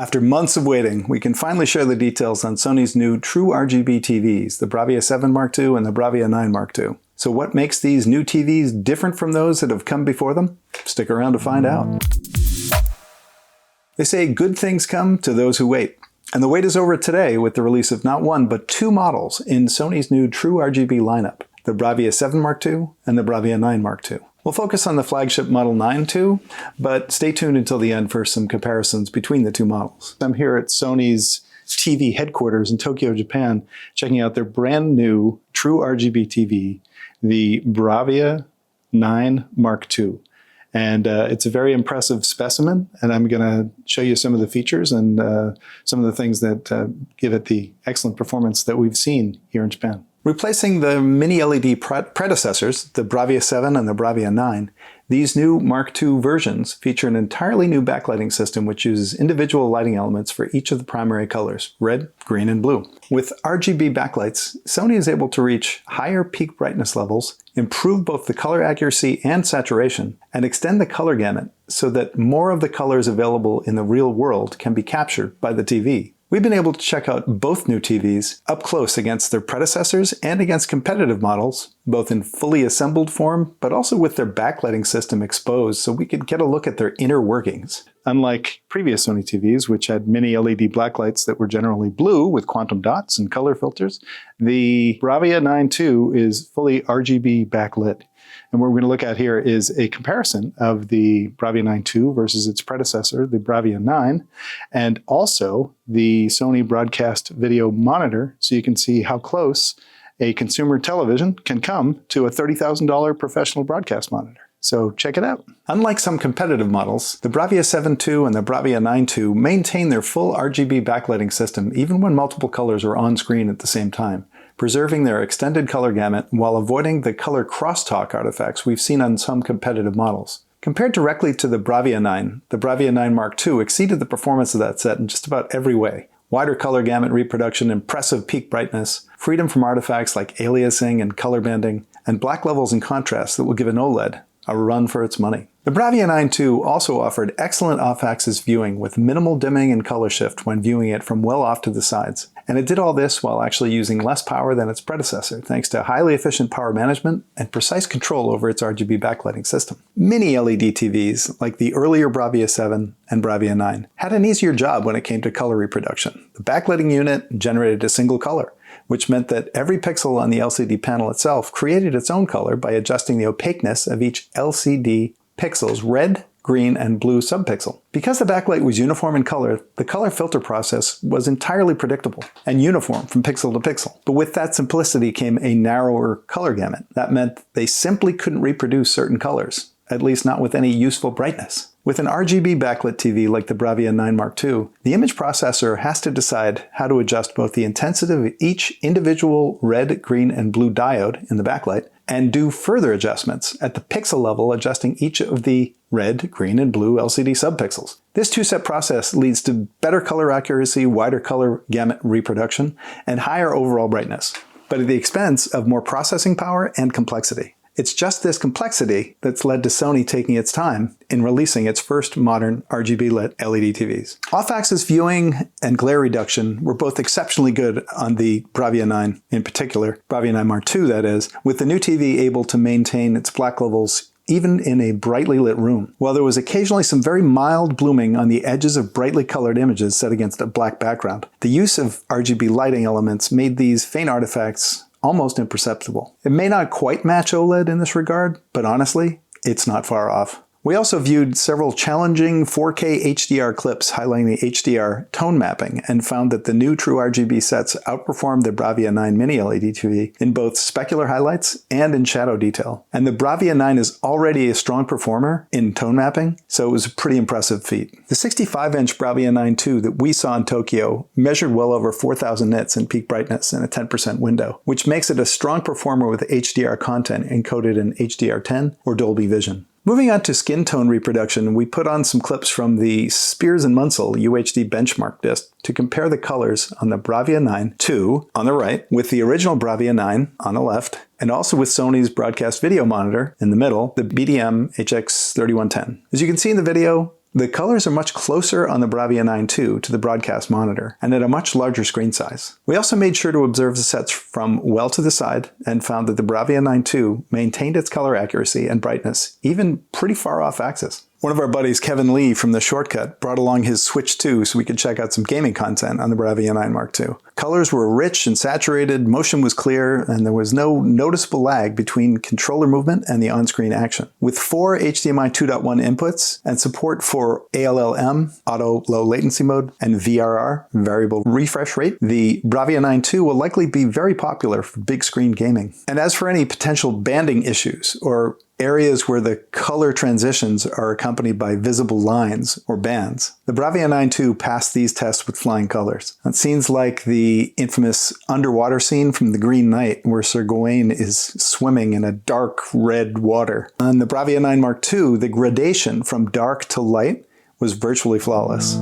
After months of waiting, we can finally share the details on Sony's new True RGB TVs, the BRAVIA 7 Mark II and the BRAVIA 9 Mark II. So what makes these new TVs different from those that have come before them? Stick around to find out. They say good things come to those who wait. And the wait is over today with the release of not one, but two models in Sony's new True RGB lineup, the BRAVIA 7 Mark II and the BRAVIA 9 Mark II. We'll focus on the flagship Model 9 II, but stay tuned until the end for some comparisons between the two models. I'm here at Sony's TV headquarters in Tokyo, Japan, checking out their brand new True RGB TV, the BRAVIA 9 Mark II. And it's a very impressive specimen, and I'm going to show you some of the features and some of the things that give it the excellent performance that we've seen here in Japan. Replacing the mini LED predecessors, the BRAVIA 7 and the BRAVIA 9, these new Mark II versions feature an entirely new backlighting system which uses individual lighting elements for each of the primary colors, red, green, and blue. With RGB backlights, Sony is able to reach higher peak brightness levels, improve both the color accuracy and saturation, and extend the color gamut so that more of the colors available in the real world can be captured by the TV. We've been able to check out both new TVs up close against their predecessors and against competitive models, both in fully assembled form, but also with their backlighting system exposed so we could get a look at their inner workings. Unlike previous Sony TVs, which had mini LED blacklights that were generally blue with quantum dots and color filters, the BRAVIA 9 II is fully RGB backlit. And what we're going to look at here is a comparison of the BRAVIA 9 II versus its predecessor, the BRAVIA 9, and also the Sony broadcast video monitor, so you can see how close a consumer television can come to a $30,000 professional broadcast monitor. So check it out. Unlike some competitive models, the BRAVIA 7 II and the BRAVIA 9 II maintain their full RGB backlighting system even when multiple colors are on screen at the same time, preserving their extended color gamut while avoiding the color crosstalk artifacts we've seen on some competitive models. Compared directly to the BRAVIA 9, the BRAVIA 9 Mark II exceeded the performance of that set in just about every way. Wider color gamut reproduction, impressive peak brightness, freedom from artifacts like aliasing and color banding, and black levels and contrast that will give an OLED a run for its money. The BRAVIA 9 II also offered excellent off-axis viewing with minimal dimming and color shift when viewing it from well off to the sides. And it did all this while actually using less power than its predecessor, thanks to highly efficient power management and precise control over its RGB backlighting system. Mini LED TVs, like the earlier BRAVIA 7 and BRAVIA 9, had an easier job when it came to color reproduction. The backlighting unit generated a single color, which meant that every pixel on the LCD panel itself created its own color by adjusting the opaqueness of each LCD pixel's red, green, and blue subpixel. Because the backlight was uniform in color, the color filter process was entirely predictable and uniform from pixel to pixel. But with that simplicity came a narrower color gamut. That meant they simply couldn't reproduce certain colors, at least not with any useful brightness. With an RGB backlit TV like the BRAVIA 9 Mark II, the image processor has to decide how to adjust both the intensity of each individual red, green, and blue diode in the backlight, and do further adjustments at the pixel level, adjusting each of the red, green, and blue LCD subpixels. This two-step process leads to better color accuracy, wider color gamut reproduction, and higher overall brightness, but at the expense of more processing power and complexity. It's just this complexity that's led to Sony taking its time in releasing its first modern RGB-lit LED TVs. Off-axis viewing and glare reduction were both exceptionally good on the BRAVIA 9 in particular, BRAVIA 9 Mark II that is, with the new TV able to maintain its black levels even in a brightly lit room. While there was occasionally some very mild blooming on the edges of brightly colored images set against a black background, the use of RGB lighting elements made these faint artifacts almost imperceptible. It may not quite match OLED in this regard, but honestly, it's not far off. We also viewed several challenging 4K HDR clips highlighting the HDR tone mapping and found that the new True RGB sets outperformed the BRAVIA 9 Mini LED TV in both specular highlights and in shadow detail. And the BRAVIA 9 is already a strong performer in tone mapping, so it was a pretty impressive feat. The 65-inch BRAVIA 9 II that we saw in Tokyo measured well over 4,000 nits in peak brightness in a 10% window, which makes it a strong performer with HDR content encoded in HDR10 or Dolby Vision. Moving on to skin tone reproduction, we put on some clips from the Spears & Munsell UHD benchmark disc to compare the colors on the BRAVIA 9 II on the right with the original BRAVIA 9 on the left, and also with Sony's broadcast video monitor in the middle, the BDM HX3110. As you can see in the video, The colors are much closer on the BRAVIA 9 II to the broadcast monitor, and at a much larger screen size. We also made sure to observe the sets from well to the side, and found that the BRAVIA 9 II maintained its color accuracy and brightness, even pretty far off axis. One of our buddies, Kevin Lee from The Shortcut, brought along his Switch 2 so we could check out some gaming content on the BRAVIA 9 Mark II. Colors were rich and saturated, motion was clear, and there was no noticeable lag between controller movement and the on-screen action. With 4 HDMI 2.1 inputs and support for ALLM, auto low latency mode, and VRR, variable refresh rate, the BRAVIA 9 II will likely be very popular for big screen gaming. And as for any potential banding issues or areas where the color transitions are accompanied by visible lines or bands, the BRAVIA 9 II passed these tests with flying colors. And scenes like the infamous underwater scene from The Green Knight, where Sir Gawain is swimming in a dark red water. On the BRAVIA 9 Mark II, the gradation from dark to light was virtually flawless.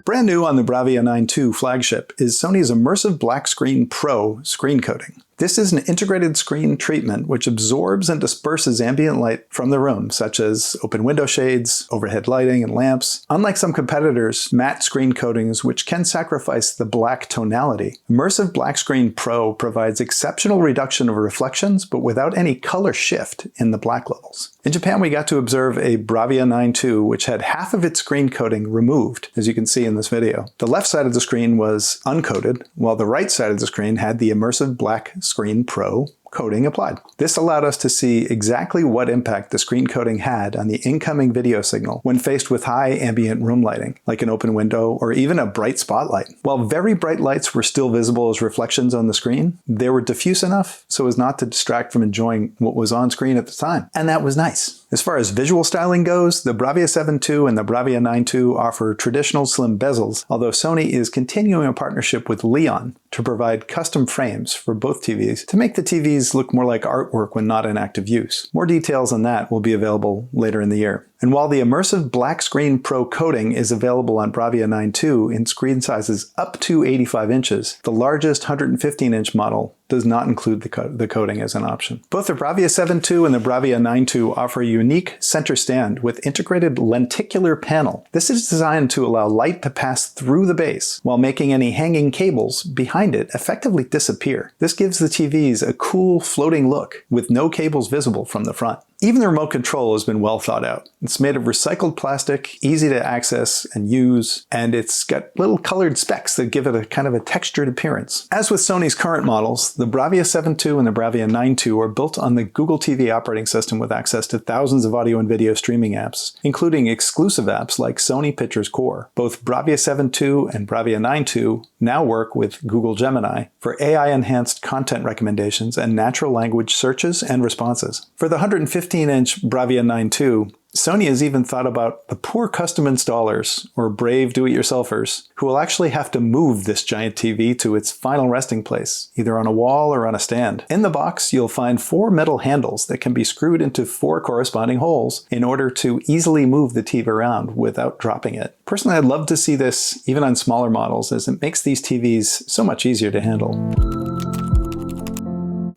Brand new on the BRAVIA 9 II flagship is Sony's Immersive Black Screen Pro screen coating. This is an integrated screen treatment which absorbs and disperses ambient light from the room, such as open window shades, overhead lighting, and lamps. Unlike some competitors' matte screen coatings, which can sacrifice the black tonality, Immersive Black Screen Pro provides exceptional reduction of reflections, but without any color shift in the black levels. In Japan, we got to observe a BRAVIA 9 II, which had half of its screen coating removed, as you can see in this video. The left side of the screen was uncoated, while the right side of the screen had the Immersive Black Screen Pro coating applied. This allowed us to see exactly what impact the screen coating had on the incoming video signal when faced with high ambient room lighting, like an open window or even a bright spotlight. While very bright lights were still visible as reflections on the screen, they were diffuse enough so as not to distract from enjoying what was on screen at the time. And that was nice. As far as visual styling goes, the BRAVIA 7 II and the BRAVIA 9 II offer traditional slim bezels, although Sony is continuing a partnership with Leon to provide custom frames for both TVs to make the TVs look more like artwork when not in active use. More details on that will be available later in the year. And while the Immersive Black Screen Pro coating is available on BRAVIA 9 II in screen sizes up to 85 inches, the largest 115-inch model does not include the coating as an option. Both the BRAVIA 7 II and the BRAVIA 9 II offer a unique center stand with integrated lenticular panel. This is designed to allow light to pass through the base while making any hanging cables behind it effectively disappear. This gives the TVs a cool floating look with no cables visible from the front. Even the remote control has been well thought out. It's made of recycled plastic, easy to access and use, and it's got little colored specks that give it a kind of a textured appearance. As with Sony's current models, the BRAVIA 7 II and the BRAVIA 9 II are built on the Google TV operating system with access to thousands of audio and video streaming apps, including exclusive apps like Sony Pictures Core. Both BRAVIA 7 II and BRAVIA 9 II now work with Google Gemini for AI-enhanced content recommendations and natural language searches and responses. For the 115-inch BRAVIA 9 II, Sony has even thought about the poor custom installers, or brave do-it-yourselfers, who will actually have to move this giant TV to its final resting place, either on a wall or on a stand. In the box, you'll find 4 metal handles that can be screwed into 4 corresponding holes in order to easily move the TV around without dropping it. Personally, I'd love to see this even on smaller models, as it makes these TVs so much easier to handle.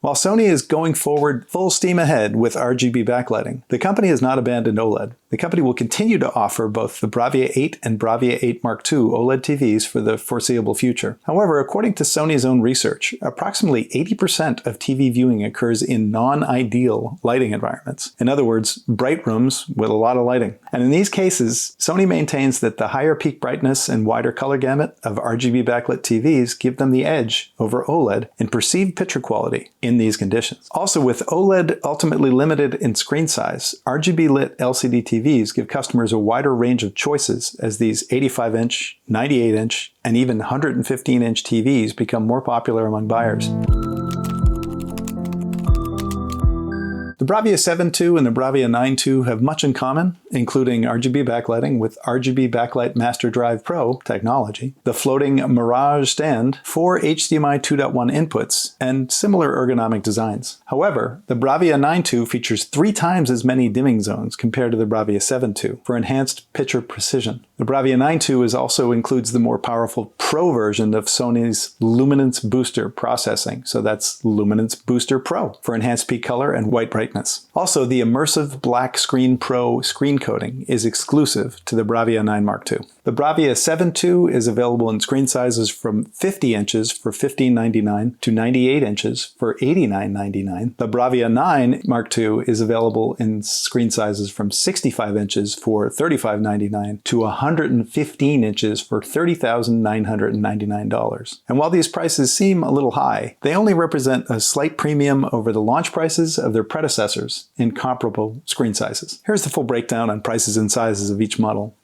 While Sony is going forward full steam ahead with RGB backlighting, the company has not abandoned OLED. The company will continue to offer both the BRAVIA 8 and BRAVIA 8 Mark II OLED TVs for the foreseeable future. However, according to Sony's own research, approximately 80% of TV viewing occurs in non-ideal lighting environments. In other words, bright rooms with a lot of lighting. And in these cases, Sony maintains that the higher peak brightness and wider color gamut of RGB backlit TVs give them the edge over OLED in perceived picture quality in these conditions. Also, with OLED ultimately limited in screen size, RGB lit LCD TVs give customers a wider range of choices as these 85-inch, 98-inch, and even 115-inch TVs become more popular among buyers. The BRAVIA 7 II and the BRAVIA 9 II have much in common, including RGB backlighting with RGB Backlight Master Drive Pro technology, the floating Mirage stand, 4 HDMI 2.1 inputs, and similar ergonomic designs. However, the BRAVIA 9 II features 3 times as many dimming zones compared to the BRAVIA 7 II for enhanced picture precision. The BRAVIA 9 II also includes the more powerful Pro version of Sony's Luminance Booster processing, so that's Luminance Booster Pro, for enhanced peak color and white brightness. brightness. Also, the immersive Black Screen Pro screen coating is exclusive to the BRAVIA 9 Mark II. The BRAVIA 7 II is available in screen sizes from 50 inches for $15.99 to 98 inches for $89.99. The BRAVIA 9 Mark II is available in screen sizes from 65 inches for $35.99 to 115 inches for $30,999. And while these prices seem a little high, they only represent a slight premium over the launch prices of their predecessors in comparable screen sizes. Here's the full breakdown on prices and sizes of each model.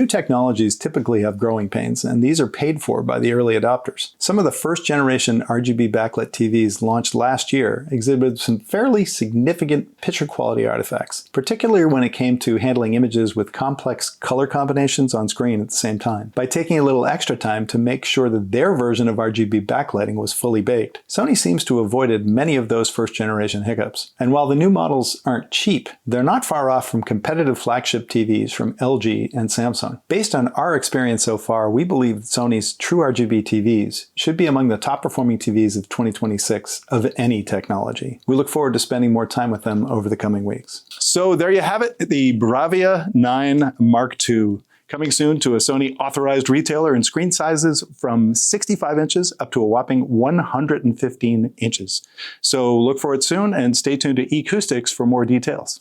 New technologies typically have growing pains, and these are paid for by the early adopters. Some of the first generation RGB backlit TVs launched last year exhibited some fairly significant picture quality artifacts, particularly when it came to handling images with complex color combinations on screen at the same time. By taking a little extra time to make sure that their version of RGB backlighting was fully baked, Sony seems to have avoided many of those first generation hiccups. And while the new models aren't cheap, they're not far off from competitive flagship TVs from LG and Samsung. Based on our experience so far, we believe that Sony's True RGB TVs should be among the top performing TVs of 2026 of any technology. We look forward to spending more time with them over the coming weeks. So there you have it, the BRAVIA 9 Mark II. Coming soon to a Sony authorized retailer in screen sizes from 65 inches up to a whopping 115 inches. So look for it soon and stay tuned to ecoustics for more details.